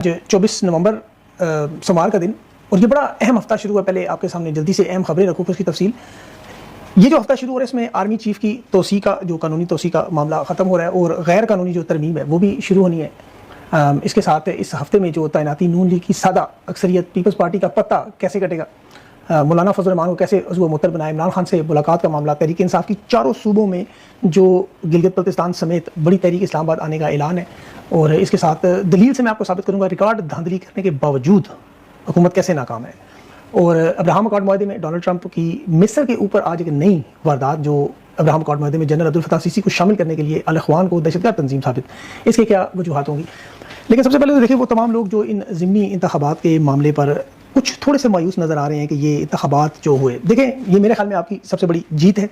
24 نومبر سوموار کا دن، اور یہ بڑا اہم ہفتہ شروع ہوا. پہلے آپ کے سامنے جلدی سے اہم خبریں رکھوں پھر اس کی تفصیل. یہ جو ہفتہ شروع ہو رہا ہے اس میں آرمی چیف کی توسیع کا جو قانونی توسیع کا معاملہ ختم ہو رہا ہے، اور غیر قانونی جو ترمیم ہے وہ بھی شروع ہونی ہے. اس کے ساتھ اس ہفتے میں جو تعیناتی نون لیگ کی سادہ اکثریت پیپلز پارٹی کا پتہ کیسے کٹے گا، مولانا فضل الرحمان کو کیسے عضو معطل بنائے، عمران خان سے ملاقات کا معاملہ، تحریک انصاف کی چاروں صوبوں میں جو گلگت بلتستان سمیت بڑی تحریک اسلام آباد آنے کا اعلان ہے. اور اس کے ساتھ دلیل سے میں آپ کو ثابت کروں گا ریکارڈ دھاندلی کرنے کے باوجود حکومت کیسے ناکام ہے. اور ابراہم اکارڈ معاہدے میں ڈونلڈ ٹرمپ کی مصر کے اوپر آج ایک نئی واردات جو ابراہم اکارڈ معاہدے میں جنرل عبدالفتاح السیسی کو شامل کرنے کے لیے الاخوان کو دہشت گرد تنظیم ثابت، اس کے کیا وجوہات ہوں گی. لیکن سب سے پہلے تو دیکھیں وہ تمام لوگ جو ان ضمنی انتخابات کے معاملے پر کچھ تھوڑے سے مایوس نظر آ رہے ہیں کہ یہ انتخابات جو ہوئے، دیکھیں یہ میرے خیال میں آپ کی سب سے بڑی جیت ہے.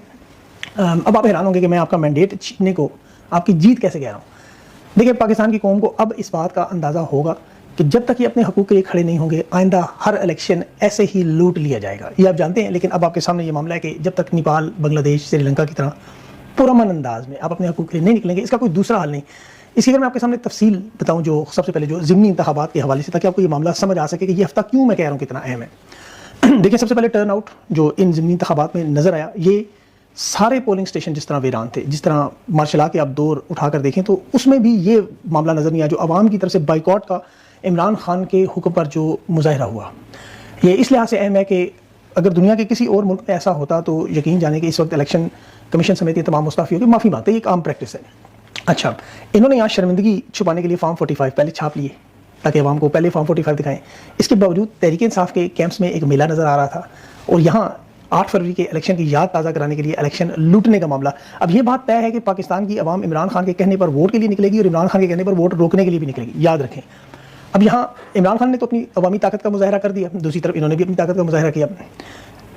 اب آپ حیران ہوں گے کہ میں آپ کا مینڈیٹ چھیننے کو آپ کی جیت کیسے کہہ رہا ہوں. دیکھیں پاکستان کی قوم کو اب اس بات کا اندازہ ہوگا کہ جب تک یہ اپنے حقوق کے لیے کھڑے نہیں ہوں گے آئندہ ہر الیکشن ایسے ہی لوٹ لیا جائے گا. یہ آپ جانتے ہیں، لیکن اب آپ کے سامنے یہ معاملہ ہے کہ جب تک نیپال، بنگلہ دیش، سری لنکا کی طرح پرامن انداز میں آپ اپنے حقوق کے لیے نہیں نکلیں گے، اس کا کوئی دوسرا حل نہیں. اسی لیے میں آپ کے سامنے تفصیل بتاؤں جو سب سے پہلے جو ضمنی انتخابات کے حوالے سے، تاکہ آپ کو یہ معاملہ سمجھ آ سکے کہ یہ ہفتہ کیوں میں کہہ رہا ہوں کتنا اہم ہے. دیکھیں سب سے پہلے ٹرن آؤٹ جو ان ضمنی انتخابات میں نظر آیا، یہ سارے پولنگ اسٹیشن جس طرح ویران تھے، جس طرح مارشل لا کے آپ دور اٹھا کر دیکھیں تو اس میں بھی یہ معاملہ نظر نہیں آیا جو عوام کی طرف سے بائیکاٹ کا عمران خان کے حکم پر جو مظاہرہ ہوا. یہ اس لحاظ سے اہم ہے کہ اگر دنیا کے کسی اور ملک میں ایسا ہوتا تو یقین جانے کہ اس وقت الیکشن کمیشن سمیت یہ تمام مستعفی ہو کے معافی مانگتے، یہ ایک عام پریکٹس ہے. اچھا، انہوں نے یہاں شرمندگی چھپانے کے لیے فارم 45 پہلے چھاپ لیے تاکہ عوام کو پہلے فارم 45 دکھائیں. اس کے باوجود تحریک انصاف کے کیمپس میں ایک میلہ نظر آ رہا تھا، اور یہاں 8 فروری کے الیکشن کی یاد تازہ کرانے کے لیے الیکشن لوٹنے کا معاملہ. اب یہ بات طے ہے کہ پاکستان کی عوام عمران خان کے کہنے پر ووٹ کے لیے نکلے گی اور عمران خان کے کہنے پر ووٹ روکنے کے لیے بھی نکلے گی، یاد رکھیں. اب یہاں عمران خان نے تو اپنی عوامی طاقت کا مظاہرہ کر دیا، دوسری طرف انہوں نے بھی اپنی طاقت کا مظاہرہ کیا.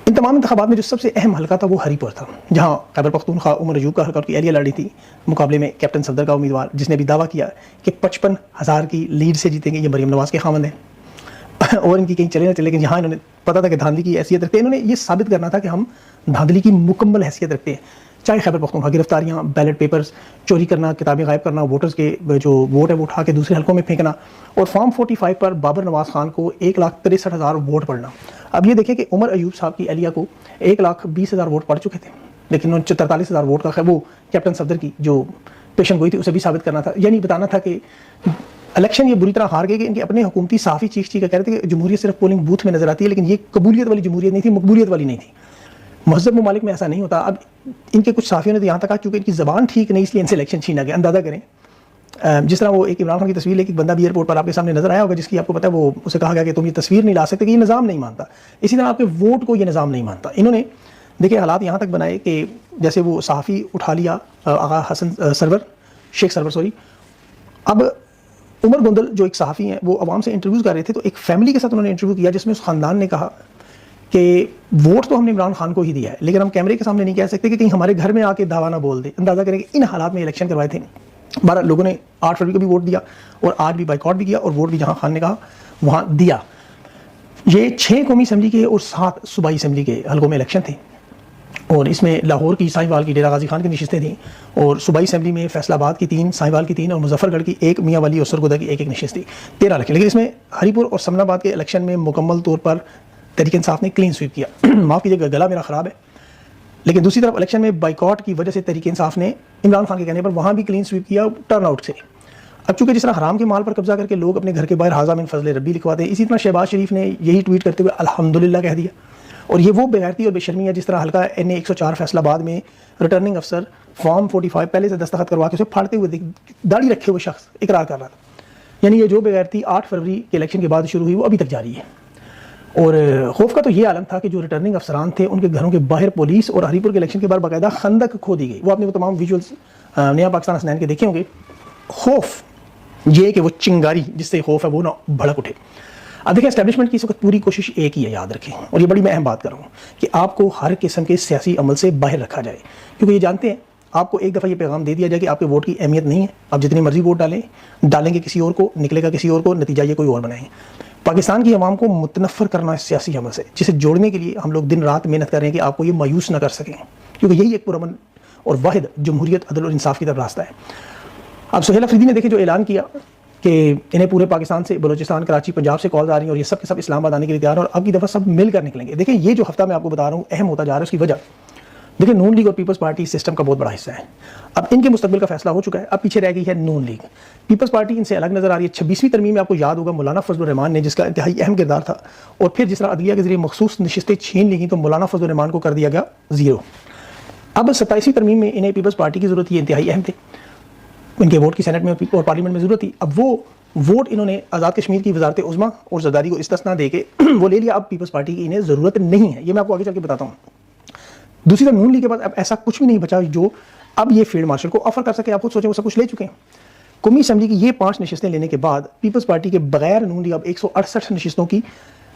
ان تمام انتخابات میں جو سب سے اہم حلقہ تھا وہ ہری پور تھا، جہاں خیبر پختونخوا عمر ایوب کا حلقہ کی اہلیہ لڑی تھی مقابلے میں کیپٹن صفدر کا امیدوار، جس نے بھی دعویٰ کیا کہ 55,000 کی لیڈ سے جیتیں گے. یہ مریم نواز کے خامند ہیں اور ان کی کہیں چلے نہ چلے، لیکن یہاں انہوں نے پتا تھا کہ دھاندلی کی حیثیت رکھتے ہیں. انہوں نے یہ ثابت کرنا تھا کہ ہم دھاندلی کی مکمل حیثیت رکھتے ہیں، چاہے خیبر پختونخوا گرفتاریاں، بیلٹ پیپرز چوری کرنا، کتابیں غائب کرنا، ووٹرز کے جو ووٹ ہے وہ اٹھا کے دوسرے حلقوں میں پھینکنا، اور فارم 45 پر بابر نواز خان کو 1,63,000 ووٹ پڑنا. اب یہ دیکھیں کہ عمر ایوب صاحب کی اہلیہ کو 1,20,000 ووٹ پڑ چکے تھے، لیکن انہوں نے 43,000 ووٹ کا وہ کیپٹن صفدر کی جو پیشن گوئی تھی اسے بھی ثابت کرنا تھا، یعنی بتانا تھا کہ الیکشن یہ بری طرح ہار گئے. کہ ان کے اپنے حکومتی صحافی چیخ چیخ کہہ رہے تھے کہ جمہوریت صرف پولنگ بوتھ میں نظر آتی ہے، لیکن یہ قبولیت والی جمہوریت نہیں تھی، مقبولیت والی نہیں تھی. مہذب ممالک میں ایسا نہیں ہوتا. اب ان کے کچھ صحافیوں نے تو یہاں تک کہا چونکہ ان کی زبان ٹھیک نہیں اس لیے ان سے الیکشن چھینا گیا. اندازہ کریں جس طرح وہ ایک عمران خان کی تصویر لے کے بندہ بھی ایئرپورٹ پر آپ کے سامنے نظر آیا ہوگا، جس کی آپ کو پتہ ہے وہ اسے کہا گیا کہ تم یہ تصویر نہیں لا سکتے، کہ یہ نظام نہیں مانتا. اسی طرح آپ کے ووٹ کو یہ نظام نہیں مانتا. انہوں نے دیکھیں حالات یہاں تک بنائے کہ جیسے وہ صحافی اٹھا لیا آغا حسن سرور، شیخ سرور سوری. اب عمر گندل جو ایک صحافی ہیں وہ عوام سے انٹرویوز کر رہے تھے، تو ایک فیملی کے ساتھ انہوں نے انٹرویو کیا جس میں اس خاندان نے کہا کہ ووٹ تو ہم نے عمران خان کو ہی دیا ہے، لیکن ہم کیمرے کے سامنے نہیں کہہ سکتے کہ کہیں ہمارے گھر میں آ کے دعویٰ نہ بول دے. اندازہ کریں کہ ان حالات میں الیکشن کروائے تھے. 12 لوگوں نے 8 فروری کو بھی ووٹ دیا اور آج بھی بائیکاٹ بھی کیا، اور ووٹ بھی جہاں خان نے کہا وہاں دیا. یہ 6 قومی اسمبلی کے اور 7 صوبائی اسمبلی کے حلقوں میں الیکشن تھے، اور اس میں لاہور کی سائیں وال کی ڈیرہ غازی خان کی نشستیں تھیں، اور صوبائی اسمبلی میں فیصل آباد کی 3، سائیں وال کی 3 اور مظفر گڑھ کی 1، میاں والی اور سرگودا کی 1 نشست تھی. 13 الیکشن. لیکن اس میں ہری پور اور سمن آباد کے الیکشن میں مکمل طور پر تحریک انصاف نے کلین سویپ کیا. معاف کیجیے گلا میرا خراب ہے، لیکن دوسری طرف الیکشن میں بائیکاٹ کی وجہ سے تحریک انصاف نے عمران خان کے کہنے پر وہاں بھی کلین سویپ کیا ٹرن آؤٹ سے. اب چونکہ جس طرح حرام کے مال پر قبضہ کر کے لوگ اپنے گھر کے باہر حاضہ من فضل ربی لکھواتے ہیں، اسی طرح شہباز شریف نے یہی ٹویٹ کرتے ہوئے الحمدللہ کہہ دیا. اور یہ وہ بےغیرتی اور بے شرمی ہے جس طرح حلقہ NA 104 فیصل آباد میں ریٹرننگ افسر فارم 45 پہلے سے دستخط کروا کے اسے پھاڑتے ہوئے داڑھی رکھے ہوئے شخص اقرار کر رہا تھا. یعنی یہ جو بےغیرتی 8 فروری کے الیکشن کے بعد شروع ہوئی وہ ابھی تک جاری ہے. اور خوف کا تو یہ عالم تھا کہ جو ریٹرننگ افسران تھے ان کے گھروں کے باہر پولیس اور ہری پور کے الیکشن کے بعد باقاعدہ خندق کھو دی گئی. وہ آپ نے وہ تمام ویژولز نیا پاکستان حسنین کے دیکھے ہوں گے. خوف یہ کہ وہ چنگاری جس سے خوف ہے وہ نہ بھڑک اٹھے. اب دیکھیں اسٹیبلشمنٹ کی اس وقت پوری کوشش ایک ہی ہے، یاد رکھیں، اور یہ بڑی میں اہم بات کر رہا ہوں کہ آپ کو ہر قسم کے سیاسی عمل سے باہر رکھا جائے، کیونکہ یہ جانتے ہیں آپ کو ایک دفعہ یہ پیغام دے دیا جائے کہ آپ کے ووٹ کی اہمیت نہیں ہے، آپ جتنی مرضی ووٹ ڈالیں گے کسی اور کو، نکلے گا کسی اور کو، نتیجہ یہ کوئی اور بنائیں. پاکستان کی عوام کو متنفر کرنا اس سیاسی عمل سے، جسے جوڑنے کے لیے ہم لوگ دن رات محنت کر رہے ہیں کہ آپ کو یہ مایوس نہ کر سکیں، کیونکہ یہی ایک پرامن اور واحد جمہوریت، عدل اور انصاف کی طرف راستہ ہے. اب سہیل افریدی نے دیکھیں جو اعلان کیا کہ انہیں پورے پاکستان سے، بلوچستان، کراچی، پنجاب سے کالز آ رہی ہیں اور یہ سب کے سب اسلام آباد آنے کے لیے تیار ہیں اور اب کی دفعہ سب مل کر نکلیں گے. دیکھیں یہ جو ہفتہ میں آپ کو بتا رہا ہوں اہم ہوتا جا رہا ہے، اس کی وجہ دیکھیں نون لیگ اور پیپلز پارٹی سسٹم کا بہت بڑا حصہ ہے. اب ان کے مستقبل کا فیصلہ ہو چکا ہے، اب پیچھے رہ گئی ہے نون لیگ. پیپلز پارٹی ان سے الگ نظر آ رہی ہے. 26ویں ترمیم میں آپ کو یاد ہوگا مولانا فضل الرحمان نے، جس کا انتہائی اہم کردار تھا، اور پھر جس طرح عدلیہ کے ذریعے مخصوص نشستیں چھین لی گئیں تو مولانا فضل الرحمان کو کر دیا گیا زیرو. اب 27ویں ترمیم میں انہیں پیپلز پارٹی کی ضرورت تھی، انتہائی اہم تھے، ان کے ووٹ کی سینٹ میں اور پارلیمنٹ میں ضرورت تھی. اب وہ ووٹ انہوں نے آزاد کشمیر کی وزارت عظمیٰ اور زرداری کو استثنا دے کے وہ لے لیا. اب پیپلز پارٹی کی انہیں ضرورت نہیں ہے، یہ میں آپ کو آگے چل کے بتاتا ہوں. دوسری طرف نون لیگ کے پاس اب ایسا کچھ بھی نہیں بچا جو اب یہ فیلڈ مارشل کو آفر کر سکے. آپ خود سوچیں وہ سب کچھ لے چکے ہیں. قومی اسمبلی کی یہ 5 نشستیں لینے کے بعد پیپلز پارٹی کے بغیر نون لیگ اب 168 نشستوں کی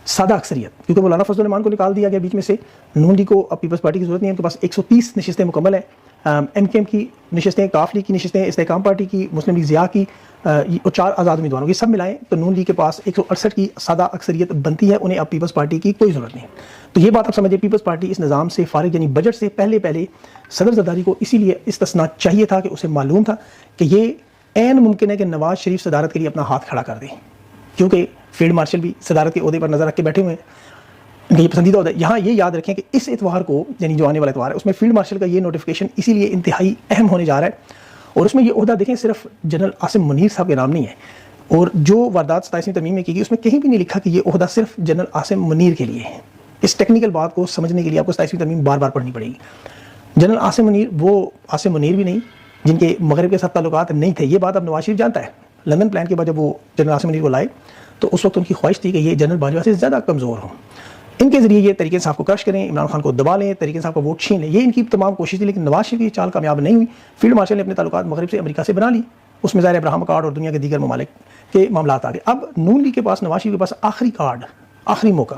سادہ اکثریت، کیونکہ مولانا فضل الرحمان کو نکال دیا گیا بیچ میں سے، نون لیگ کو اب پیپلز پارٹی کی ضرورت نہیں ہے. ان کے پاس 130 نشستیں مکمل ہیں. ایم کے ایم کی نشستیں، کاف لیگ کی نشستیں، استحکام پارٹی کی، مسلم لیگ ضیاء کی اور 4 آزاد امیدواروں کی سب ملائیں تو نون لیگ کے پاس 168 کی سادہ اکثریت بنتی ہے. انہیں اب پیپلز پارٹی کی کوئی ضرورت نہیں. تو یہ بات آپ سمجھیں، پیپلز پارٹی اس نظام سے فارغ، یعنی بجٹ سے پہلے صدر زرداری کو اسی لیے استثنا چاہیے تھا کہ اسے معلوم تھا کہ یہ عین ممکن ہے کہ نواز شریف صدارت کے لیے اپنا ہاتھ کھڑا کر دیں، کیونکہ فیلڈ مارشل بھی صدارت کے عہدے پر نظر رکھ کے بیٹھے ہوئے ہیں، ان کا یہ پسندیدہ عہدہ ہے. یہاں یہ یاد رکھیں کہ اس اتوار کو، یعنی جو آنے والا اتوار ہے، اس میں فیلڈ مارشل کا یہ نوٹیفیکیشن اسی لیے انتہائی اہم ہونے جا رہا ہے. اور اس میں یہ عہدہ دیکھیں صرف جنرل عاصم منیر صاحب کے نام نہیں ہے، اور جو واردات 27ویں ترمیم میں کی گئی اس میں کہیں بھی نہیں لکھا کہ یہ عہدہ صرف جنرل عاصم منیر کے لیے ہے. اس ٹیکنیکل بات کو سمجھنے کے لیے آپ کو 27ویں ترمیم بار بار پڑھنی پڑے گی. جنرل عاصم منیر وہ عاصم منیر بھی نہیں جن کے مغرب کے ساتھ تعلقات نہیں تھے. یہ بات اب نواز شریف جانتا ہے. لندن پلان کے بعد جب وہ جنرل عاصم منیر کو لائے تو اس وقت ان کی خواہش تھی کہ یہ جنرل باجوہ سے زیادہ کمزور ہوں، ان کے ذریعے یہ تحریک انصاف کو کرش کریں، عمران خان کو دبا لیں، تحریک انصاف کا ووٹ چھین لیں. یہ ان کی تمام کوشش تھی، لیکن نواز شریف کی چال کامیاب نہیں ہوئی. فیلڈ مارشل نے اپنے تعلقات مغرب سے امریکہ سے بنا لی، اس میں ظاہر ابراہم کارڈ اور دنیا کے دیگر ممالک کے معاملات آ گئے. اب نون لیگ کے پاس، نواز شریف کے پاس آخری کارڈ، آخری موقع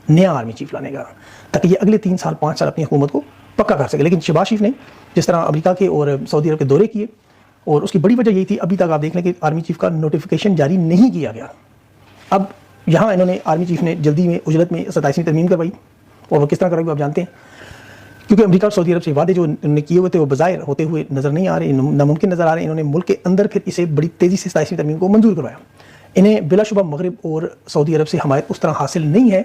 نیا آرمی چیف لانے کا، تاکہ یہ اگلے 3 سال 5 سال اپنی حکومت کو پکا کر سکے. لیکن شہباز شریف نے جس طرح امریکہ کے اور سعودی عرب کے دورے کیے، اور اس کی بڑی وجہ یہی تھی ابھی تک آپ دیکھ لیں کہ آرمی چیف کا نوٹیفیکیشن جاری نہیں کیا گیا. اب یہاں انہوں نے آرمی چیف نے جلدی میں اجرت میں 27ویں ترمیم کروائی، اور وہ کس طرح کروائی آپ جانتے ہیں، کیونکہ امریکہ اور سعودی عرب سے وعدے جو انہوں نے کیے ہوئے تھے وہ بظاہر ہوتے ہوئے نظر نہیں آ رہے، ناممکن نظر آ رہے ہیں. انہوں نے ملک کے اندر پھر اسے بڑی تیزی سے 27ویں ترمیم کو منظور کروایا. انہیں بلا شبہ مغرب اور سعودی عرب سے حمایت اس طرح حاصل نہیں ہے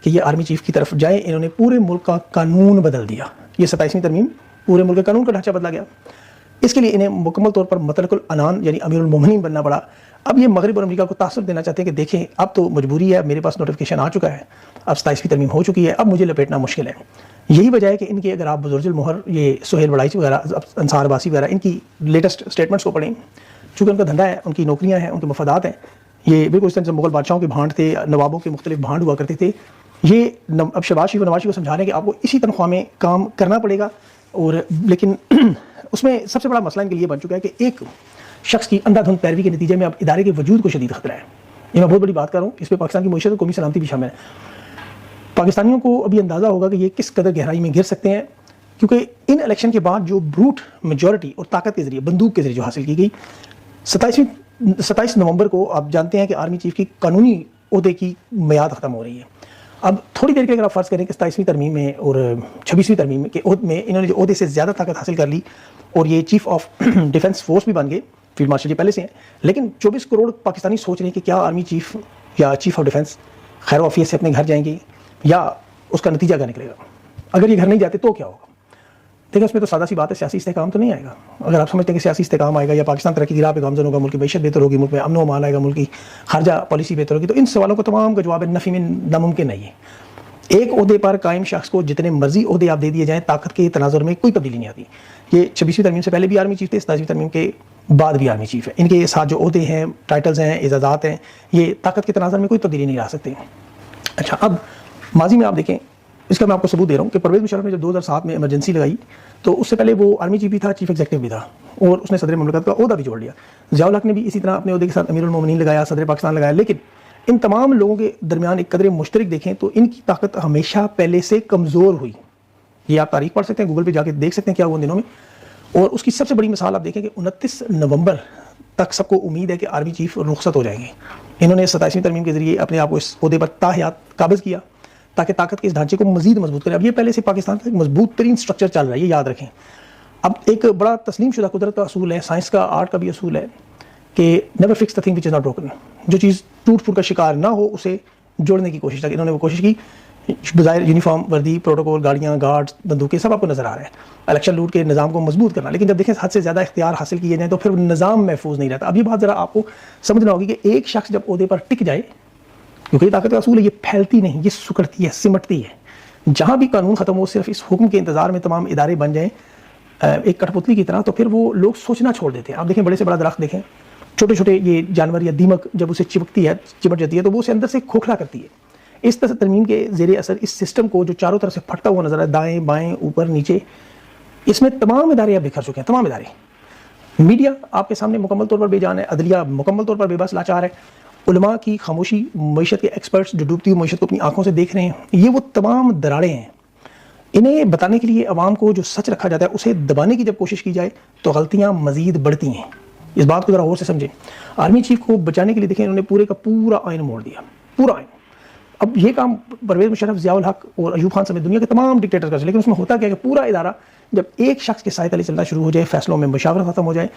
کہ یہ آرمی چیف کی طرف جائیں. انہوں نے پورے ملک کا قانون بدل دیا. یہ 27ویں ترمیم پورے ملک کا قانون کا ڈھانچہ بدلا گیا. اس کے لیے انہیں مکمل طور پر مطلق العنان یعنی امیر المومنین بننا پڑا. اب یہ مغرب اور امریکہ کو تاثر دینا چاہتے ہیں کہ دیکھیں اب تو مجبوری ہے، میرے پاس نوٹیفیکیشن آ چکا ہے، اب 27ویں ترمیم ہو چکی ہے، اب مجھے لپیٹنا مشکل ہے. یہی وجہ ہے کہ ان کے، اگر آپ بزرج المہر، یہ سہیل وڑائچ وغیرہ، انصار عباسی وغیرہ، ان کی لیٹسٹ سٹیٹمنٹس کو پڑھیں، چونکہ ان کا دھندا ہے، ان کی نوکریاں ہیں، ان کے مفادات ہیں. یہ بالکل اس طرح سے مغل بادشاہوں کے بھانڈ تھے، نوابوں کے مختلف بھانڈ ہوا کرتے تھے. یہ اب شہباز شریف اور نواز شریف کو سمجھا رہے ہیں کہ آپ کو اسی تنخواہ میں کام کرنا پڑے گا. اور لیکن اس میں سب سے بڑا مسئلہ ان کے لیے بن چکا ہے کہ ایک شخص کی اندھا دھند پیروی کے نتیجے میں اب ادارے کے وجود کو شدید خطرہ ہے. یہ میں بہت بڑی بات کر رہا ہوں، اس پہ پاکستان کی معیشت اور قومی سلامتی بھی شامل ہے. پاکستانیوں کو ابھی اندازہ ہوگا کہ یہ کس قدر گہرائی میں گر سکتے ہیں، کیونکہ ان الیکشن کے بعد جو بروٹ میجورٹی اور طاقت کے ذریعے، بندوق کے ذریعے جو حاصل کی گئی، 27 نومبر کو آپ جانتے ہیں کہ آرمی چیف کی قانونی عہدے کی میعاد ختم ہو رہی ہے. اب تھوڑی دیر کے اگر آپ فرض کریں کہ 27ویں ترمیم میں اور 26ویں ترمیم کے عہد میں انہوں نے جو عہدے سے زیادہ طاقت حاصل کر لی اور یہ چیف آف ڈیفنس فورس بھی بن گئے، فیلڈ مارشل جی پہلے سے ہیں، لیکن 24 کروڑ پاکستانی سوچ رہے ہیں کہ کیا آرمی چیف یا چیف آف ڈیفنس خیر وعافیت سے اپنے گھر جائیں گے یا اس کا نتیجہ کیا نکلے گا. اگر یہ گھر نہیں جاتے تو کیا ہوگا؟ دیکھیں اس میں تو سادہ سی بات ہے، سیاسی استحکام تو نہیں آئے گا. اگر آپ سمجھتے ہیں کہ سیاسی استحکام آئے گا یا پاکستان ترقی کی راہ پہ گامزن ہوگا، ملک کی معیشت بہتر ہوگی، ملک میں امن و امان آئے گا، ملک کی خارجہ پالیسی بہتر ہوگی، تو ان سوالوں کو تمام کا جواب نفی میں ناممکن نہیں ہے. ایک عہدے پر قائم شخص کو جتنے مرضی عہدے آپ دے دیے جائیں، طاقت کے تناظر میں کوئی تبدیلی نہیں آتی. یہ 26ویں ترمیم سے پہلے بھی آرمی چیف تھے، 27ویں ترمیم کے بعد بھی آرمی چیف ہے. ان کے ساتھ جو عہدے ہیں، ٹائٹلز ہیں، اعزازات ہیں، یہ طاقت کے تناظر میں کوئی تبدیلی نہیں لا سکتے. اچھا، اب ماضی میں آپ دیکھیں، اس کا میں آپ کو ثبوت دے رہا ہوں کہ پرویز مشرف نے جب 2007 میں ایمرجنسی لگائی تو اس سے پہلے وہ آرمی چیف بھی تھا، چیف ایگزیکٹو بھی تھا، اور اس نے صدر مملکت کا عہدہ بھی جوڑ لیا. ضیاء الحق نے بھی اسی طرح اپنے عہدے کے ساتھ امیر المومنین لگایا، صدر پاکستان لگایا. لیکن ان تمام لوگوں کے درمیان ایک قدر مشترک دیکھیں تو ان کی طاقت ہمیشہ پہلے سے کمزور ہوئی. یہ آپ تاریخ پڑھ سکتے ہیں، گوگل پہ جا کے دیکھ سکتے ہیں کیا ہوا ان دنوں میں. اور اس کی سب سے بڑی مثال آپ دیکھیں کہ 29 نومبر تک سب کو امید ہے کہ آرمی چیف رخصت ہو جائیں گے. انہوں نے 27ویں ترمیم کے ذریعے اپنے آپ کو اس عہدے پر تاحیات قابض کیا تاکہ طاقت کے اس ڈھانچے کو مزید مضبوط کریں. اب یہ پہلے سے پاکستان کا ایک مضبوط ترین سٹرکچر چل رہا ہے، یہ یاد رکھیں. اب ایک بڑا تسلیم شدہ قدرت کا اصول ہے، سائنس کا، آرٹ کا بھی اصول ہے کہ never fix the thing which is not broken. جو چیز ٹوٹ پھوٹ کا شکار نہ ہو اسے جوڑنے کی کوشش. انہوں نے وہ کوشش کی. بظاہر یونیفارم وردی, پروٹوکول, گاڑیاں, گارڈز, بندوقیں سب آپ کو نظر آ رہے ہیں, الیکشن لوٹ کے نظام کو مضبوط کرنا. لیکن جب دیکھیں حد سے زیادہ اختیار حاصل کیے جائیں تو پھر نظام محفوظ نہیں رہتا. اب یہ بات ذرا آپ کو سمجھنا ہوگی کہ ایک شخص جب عہدے پر ٹک جائے, کیونکہ یہ طاقت کا اصول ہے, یہ پھیلتی نہیں, یہ سکڑتی ہے, سمٹتی ہے. جہاں بھی قانون ختم ہو صرف اس حکم کے انتظار میں تمام ادارے بن جائیں ایک کٹھ پتلی کی طرح, تو پھر وہ لوگ سوچنا چھوڑ دیتے ہیں. آپ دیکھیں بڑے سے بڑا درخت دیکھیں, چھوٹے چھوٹے یہ جانور یا دیمک جب اسے چپٹ جاتی ہے تو وہ اسے اندر سے کھوکھلا کرتی ہے. اس طرح ترمیم کے زیر اثر اس سسٹم کو جو چاروں طرف سے پھٹتا ہوا نظر ہے, دائیں بائیں اوپر نیچے, اس میں تمام ادارے اب بکھر چکے ہیں. تمام ادارے. میڈیا آپ کے سامنے مکمل طور پر بے جان ہے, عدلیہ مکمل طور پر بے بس لاچار ہے, علماء کی خاموشی, معیشت کے ایکسپرٹس جو ڈوبتی ہوئی معیشت کو اپنی آنکھوں سے دیکھ رہے ہیں, یہ وہ تمام دراڑیں ہیں. انہیں بتانے کے لیے عوام کو جو سچ رکھا جاتا ہے اسے دبانے کی جب کوشش کی جائے تو غلطیاں مزید بڑھتی ہیں. اس بات کو ذرا غور سے سمجھیں. آرمی چیف کو بچانے کے لیے دیکھیں انہوں نے پورے کا پورا آئین موڑ دیا, پورا آئین. اب یہ کام پرویز مشرف, ضیاء الحق اور ایوب خان سمیت دنیا کے تمام ڈکٹیٹر کر, لیکن اس میں ہوتا کیا کہ پورا ادارہ جب ایک شخص کے سائے تلے چلنا شروع ہو جائے, فیصلوں میں مشاورت ختم ہو جائے,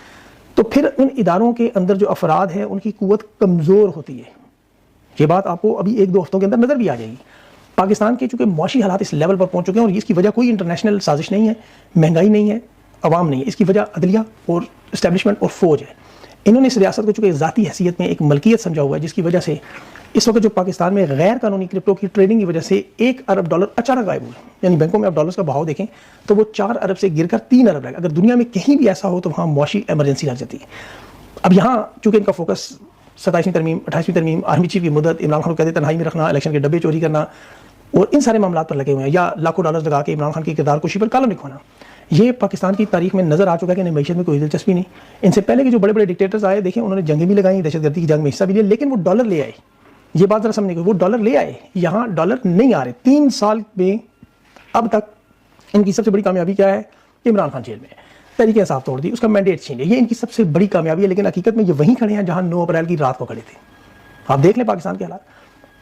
تو پھر ان اداروں کے اندر جو افراد ہیں ان کی قوت کمزور ہوتی ہے. یہ بات آپ کو ابھی ایک دو ہفتوں کے اندر نظر بھی آ جائے گی. پاکستان کے چونکہ معاشی حالات اس لیول پر پہنچ چکے ہیں, اور اس کی وجہ کوئی انٹرنیشنل سازش نہیں ہے, مہنگائی نہیں ہے, عوام نہیں ہے, اس کی وجہ عدلیہ اور اسٹیبلشمنٹ اور فوج ہے. انہوں نے اس ریاست کو چونکہ ذاتی حیثیت میں ایک ملکیت سمجھا ہوا ہے, جس کی وجہ سے اس وقت جو پاکستان میں غیر قانونی کرپٹو کی ٹریڈنگ کی وجہ سے $1 ارب اچانک غائب ہوئے. یعنی بینکوں میں آپ ڈالرز کا بہاؤ دیکھیں تو وہ 4 ارب سے گر کر 3 ارب رہ گا. اگر دنیا میں کہیں بھی ایسا ہو تو وہاں معاشی ایمرجنسی لگ جاتی ہے. اب یہاں چونکہ ان کا فوکس 27ویں ترمیم, 28ویں ترمیم, آرمی چیف کی مدت, عمران خان کو قید تنہائی میں رکھنا, الیکشن کے ڈبے چوری کرنا اور ان سارے معاملات پر لگے ہوئے ہیں, یا لاکھوں ڈالرز لگا کے عمران خان کی کردار کشی پر کالم لکھوانا. یہ پاکستان کی تاریخ میں نظر آ چکا ہے کہ انہیں معیشت میں کوئی دلچسپی نہیں. ان سے پہلے کے جو بڑے بڑے ڈکٹیٹرز آئے دیکھیں انہوں نے جنگیں بھی لگائیں, دہشت گردی کی جنگ میں حصہ بھی لیا, لیکن وہ ڈالر لے آئے. یہ بات ذرا سمجھنے کی, وہ ڈالر لے آئے, یہاں ڈالر نہیں آ رہے. 3 سال میں اب تک ان کی سب سے بڑی کامیابی کیا ہے کہ عمران خان جیل میں ہے, تحریک انصاف توڑ دی, اس کا مینڈیٹ چھین لیا. یہ ان کی سب سے بڑی کامیابی ہے, لیکن حقیقت میں یہ وہیں کھڑے ہیں جہاں 9 اپریل کی رات کو کھڑے تھے. آپ دیکھ لیں پاکستان کے حالات.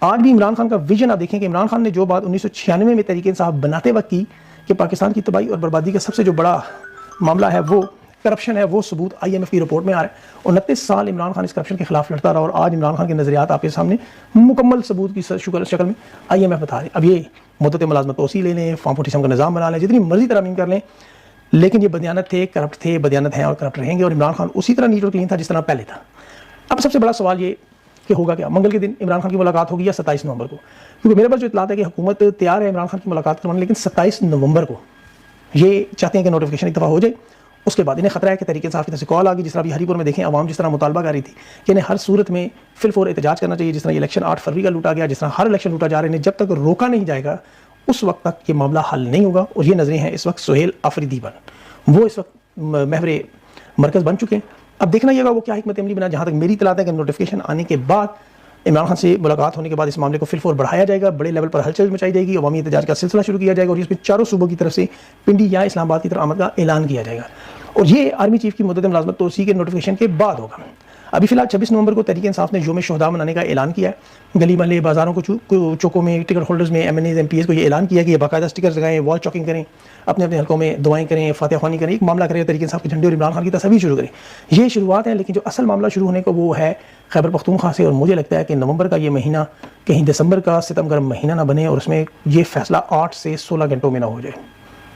آج بھی عمران خان کا ویژن آپ دیکھیں کہ عمران خان نے جو بات 1996 میں تحریک انصاف بناتے وقت کی کہ پاکستان کی تباہی اور بربادی کا سب سے جو بڑا معاملہ ہے وہ کرپشن ہے, وہ ثبوت IMF کی رپورٹ میں آ رہا ہے. 29 سال عمران خان اس کرپشن کے خلاف لڑتا رہا, اور آج عمران خان کے نظریات آپ کے سامنے مکمل ثبوت کی شکل میں IMF بتا رہے ہیں. اب یہ مدت ملازمت توسیع لے لیں, فارم 47 کا نظام بنا لیں, جتنی مرضی ترامیم کر لیں, لیکن یہ بدیانت تھے, کرپٹ تھے, بدیانت ہیں اور کرپٹ رہیں گے. اور عمران خان اسی طرح نیٹ اور کلین تھا جس طرح پہلے تھا. اب سب سے بڑا سوال یہ کہ ہوگا کیا, منگل کے دن عمران خان کی ملاقات ہوگی یا 27 نومبر کو؟ کیونکہ میرے پاس جو اطلاعات ہے کہ حکومت تیار ہے عمران خان کی ملاقات کروانے, لیکن 27 نومبر کو یہ چاہتے ہیں کہ نوٹیفیکیشن ایک دفعہ ہو جائے. اس کے بعد انہیں خطرہ ہے کہ تحریک انصاف کی طرف سے کال آ گئی, جس طرح ابھی ہری پور میں دیکھیں عوام جس طرح مطالبہ کر رہی تھی کہ انہیں ہر صورت میں فی الفور احتجاج کرنا چاہیے. جس طرح یہ الیکشن 8 فروری کا لوٹا گیا, جس طرح ہر الیکشن لوٹا جا رہے ہیں, جب تک روکا نہیں جائے گا اس وقت تک یہ معاملہ حل نہیں ہوگا. اور یہ نظریں ہیں اس وقت سہیل آفریدی بن, وہ اس وقت محور مرکز بن چکے ہیں. اب دیکھنا یہ گا وہ کیا حکمت عملی بنا. جہاں تک میری اطلاعات ہے کہ نوٹیفیکیشن آنے کے بعد عمران خان سے ملاقات ہونے کے بعد اس معاملے کو فی الفور بڑھایا جائے گا, بڑے لیول پر ہلچل مچائی جائے گی, عوامی احتجاج کا سلسلہ شروع کیا جائے گا, اور اس میں چاروں صوبوں کی طرف سے پنڈی یا اسلام آباد کی طرف آمد کا اعلان کیا جائے گا. اور یہ آرمی چیف کی مدت ملازمت توسیع کے نوٹیفیکیشن کے بعد ہوگا. ابھی فی الحال 26 نومبر کو تحریک انصاف نے یوم شہداء منانے کا اعلان کیا ہے. گلی محلے بازاروں کو چوکوں میں ٹکٹ ہولڈرز میں MNAs MPs کو یہ اعلان کیا کہ یہ باقاعدہ اسٹکرز لگائیں, وال چاکنگ کریں, اپنے اپنے حلقوں میں دعائیں کریں, فاتحہ خوانی کریں, ایک معاملہ کریں, تحریک انصاف کے جھنڈے اور عمران خان کی تصویر شروع کریں. یہ شروعات ہیں, لیکن جو اصل معاملہ شروع ہونے کو وہ ہے خیبر پختونخوا سے. اور مجھے لگتا ہے کہ نومبر کا یہ مہینہ کہیں دسمبر کا ستم گرم مہینہ نہ بنے, اور اس میں یہ فیصلہ 8 سے 16 گھنٹوں میں نہ ہو جائے.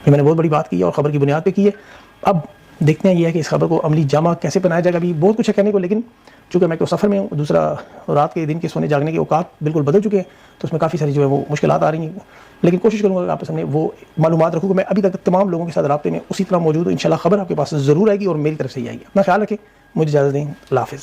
یہ میں نے بہت بڑی بات کی ہے اور خبر کی بنیاد پہ کی ہے. اب دیکھتے ہیں یہ ہے کہ اس خبر کو عملی جامع کیسے بنایا جائے گا. ابھی بہت کچھ ہے کہنے کو, لیکن چونکہ میں تو سفر میں ہوں, دوسرا رات کے دن کے سونے جاگنے کے اوقات بالکل بدل چکے ہیں, تو اس میں کافی ساری جو ہے وہ مشکلات آ رہی ہیں. لیکن کوشش کروں گا کہ آپ کے سامنے وہ معلومات رکھوں گا. میں ابھی تک تمام لوگوں کے ساتھ رابطے میں اسی طرح موجود ہوں. انشاءاللہ خبر آپ کے پاس ضرور آئے گی اور میری طرف سے ہی آئے گی. اپنا خیال رکھیں, مجھے اجازت دیں, اللہ حافظ.